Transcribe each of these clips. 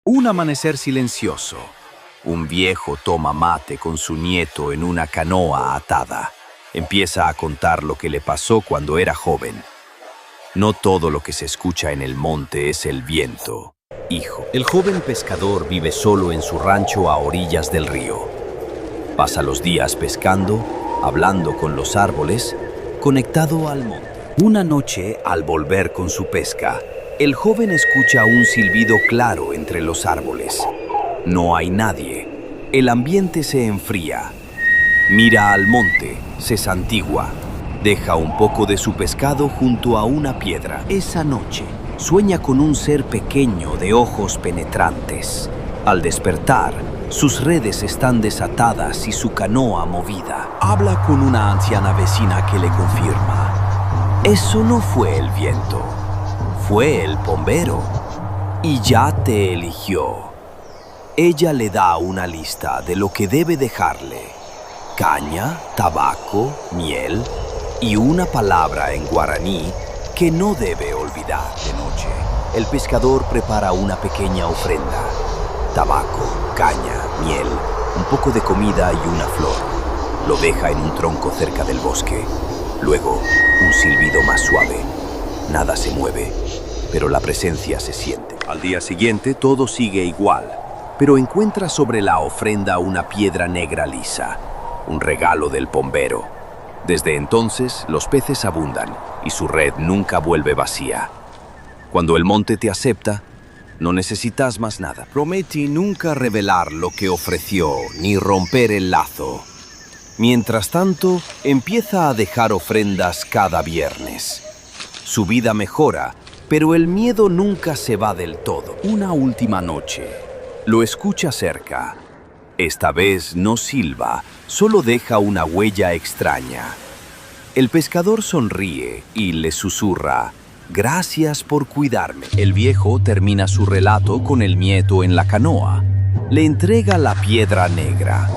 Un amanecer silencioso. Un viejo toma mate con su nieto en una canoa atada. Empieza a contar lo que le pasó cuando era joven. No todo lo que se escucha en el monte es el viento, hijo. El joven pescador vive solo en su rancho a orillas del río. Pasa los días pescando, hablando con los árboles, conectado al monte. Una noche, al volver con su pesca, el joven escucha un silbido claro entre los árboles. No hay nadie. El ambiente se enfría. Mira al monte, se santigua. Deja un poco de su pescado junto a una piedra. Esa noche, sueña con un ser pequeño de ojos penetrantes. Al despertar, sus redes están desatadas y su canoa movida. Habla con una anciana vecina que le confirma. Eso no fue el viento, fue el bombero. Y ya te eligió. Ella le da una lista de lo que debe dejarle. Caña, tabaco, miel y una palabra en guaraní que no debe olvidar. De noche, el pescador prepara una pequeña ofrenda. Tabaco, caña, miel, un poco de comida y una flor. Lo deja en un tronco cerca del bosque. Luego, un silbido más suave. Nada se mueve, pero la presencia se siente. Al día siguiente, todo sigue igual, pero encuentra sobre la ofrenda una piedra negra lisa, un regalo del bombero. Desde entonces, los peces abundan y su red nunca vuelve vacía. Cuando el monte te acepta, no necesitas más nada. Promete nunca revelar lo que ofreció ni romper el lazo. Mientras tanto, empieza a dejar ofrendas cada viernes. Su vida mejora, pero el miedo nunca se va del todo. Una última noche, lo escucha cerca. Esta vez no silba, solo deja una huella extraña. El pescador sonríe y le susurra: «Gracias por cuidarme». El viejo termina su relato con el nieto en la canoa. Le entrega la piedra negra.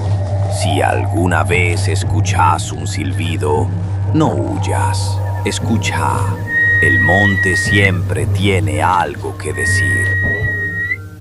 Si alguna vez escuchas un silbido, no huyas. Escucha. El monte siempre tiene algo que decir.